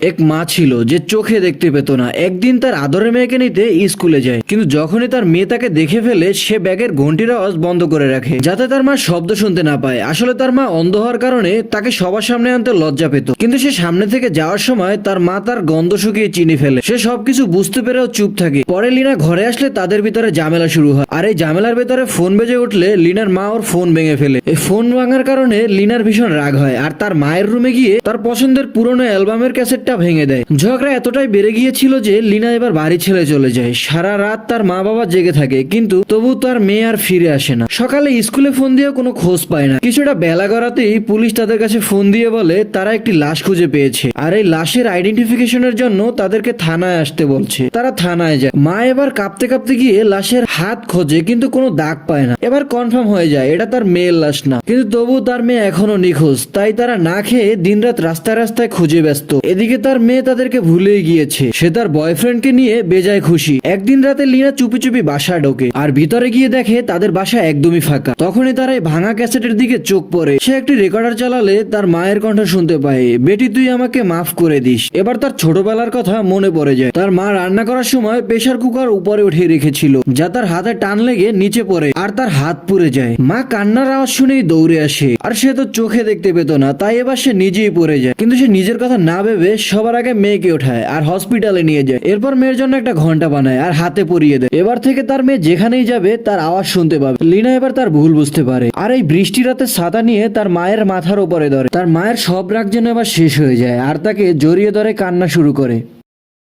এক মা ছিল যে চোখে দেখতে পেত না। একদিন তার আদরের মেয়েকে নিতে স্কুলে যায়, কিন্তু যখনই তার মেয়ে তাকে দেখে ফেলে সে ব্যাগের ঘন্টির আওয়াজ বন্ধ করে রাখে যাতে তার মা শব্দ শুনতে না পায়। আসলে তার মা অন্ধ হওয়ার কারণে তাকে সবার সামনে আনতে লজ্জা পেত, কিন্তু সে সামনে থেকে যাওয়ার সময় তার মা তার গন্ধ শুকিয়ে চিনি ফেলে। সে সবকিছু বুঝতে পেরেও চুপ থাকে। পরে লিনা ঘরে আসলে তাদের ভিতরে ঝামেলা শুরু হয়, আর এই ঝামেলার ভিতরে ফোন বেজে উঠলে লিনার মা ওর ফোন ভেঙে ফেলে। এই ফোন ভাঙার কারণে লিনার ভীষণ রাগ হয় আর তার মায়ের রুমে গিয়ে তার পছন্দের পুরনো অ্যালবামের ক্যাসেটটা ভেঙে দেয়। ঝগড়া এতটাই বেড়ে গিয়েছিল যে লিনা এবার বাড়ি ছেড়ে চলে যায়। সারা রাত তার মা বাবা জেগে থাকে, কিন্তু তবু তার মেয়ে আর ফিরে আসে না। সকালে স্কুলে ফোন দিয়েও কোনো খোঁজ পায় না। কিছুটা বেলা গড়াতেই পুলিশ তাদের কাছে ফোন দিয়ে বলে তারা একটি লাশ খুঁজে পেয়েছে, আর এই লাশের আইডেন্টিফিকেশনের জন্য তাদেরকে থানায় আসতে বলছে। তারা থানায় যায়। মা এবার কাঁপতে কাঁপতে গিয়ে লাশের হাত খোঁজে, কিন্তু কোনো দাগ পায় না। এবার কনফার্ম হয়ে যায় এটা তার মেয়ের লাশ না, কিন্তু তবু তার মেয়ে এখনো নিখোঁজ। তাই তারা না খেয়ে দিনরাত রাস্তায় রাস্তায় খুঁজে ব্যস্ত। এদিকে তার মেয়ে তাদেরকে ভুলেই গিয়েছে। সে তার বয়ফ্রেন্ডকে নিয়ে বেজায় খুশি। একদিন রাতে লিনা চুপি চুপি বাসায় ঢোকে, আর ভিতরে গিয়ে দেখে তাদের বাসা একদমই ফাঁকা। তখনই তার এই ভাঙা ক্যাসেটের দিকে চোখ পড়ে। সে একটি রেকর্ডার চালালে তার মায়ের কণ্ঠ শুনতে পায়, বেটি তুই আমাকে মাফ করে দিস। এবার তার ছোটবেলার কথা মনে পড়ে যায়। তার মা রান্না করার সময় প্রেসার কুকার উপরে উঠিয়ে রেখেছিল, যা তার হাতে টান লেগে নিচে পড়ে আর তার হাত পুড়ে যায়। মা কান্নার আওয়াজ শুনেই দৌড়ে আসে, আর সে তো চোখে দেখতে পেত না, তাই এবার সে নিজেই পড়ে যায়। কিন্তু সে নিজের কথা না ভেবে সবার আগে মেয়েকে ওঠায় আর হসপিটালে নিয়ে যায়। এরপর মেয়ের জন্য একটা ঘন্টা বানায় আর হাতে পরিয়ে দেয়। এবার থেকে তার মেয়ে যেখানেই যাবে তার আওয়াজ শুনতে পাবে। লিনা এবার তার ভুল বুঝতে পারে, আর এই বৃষ্টি রাতে ছাতা নিয়ে তার মায়ের মাথার উপরে ধরে। তার মায়ের সব রাগ যেন এবার শেষ হয়ে যায়, আর তাকে জড়িয়ে ধরে কান্না শুরু করে।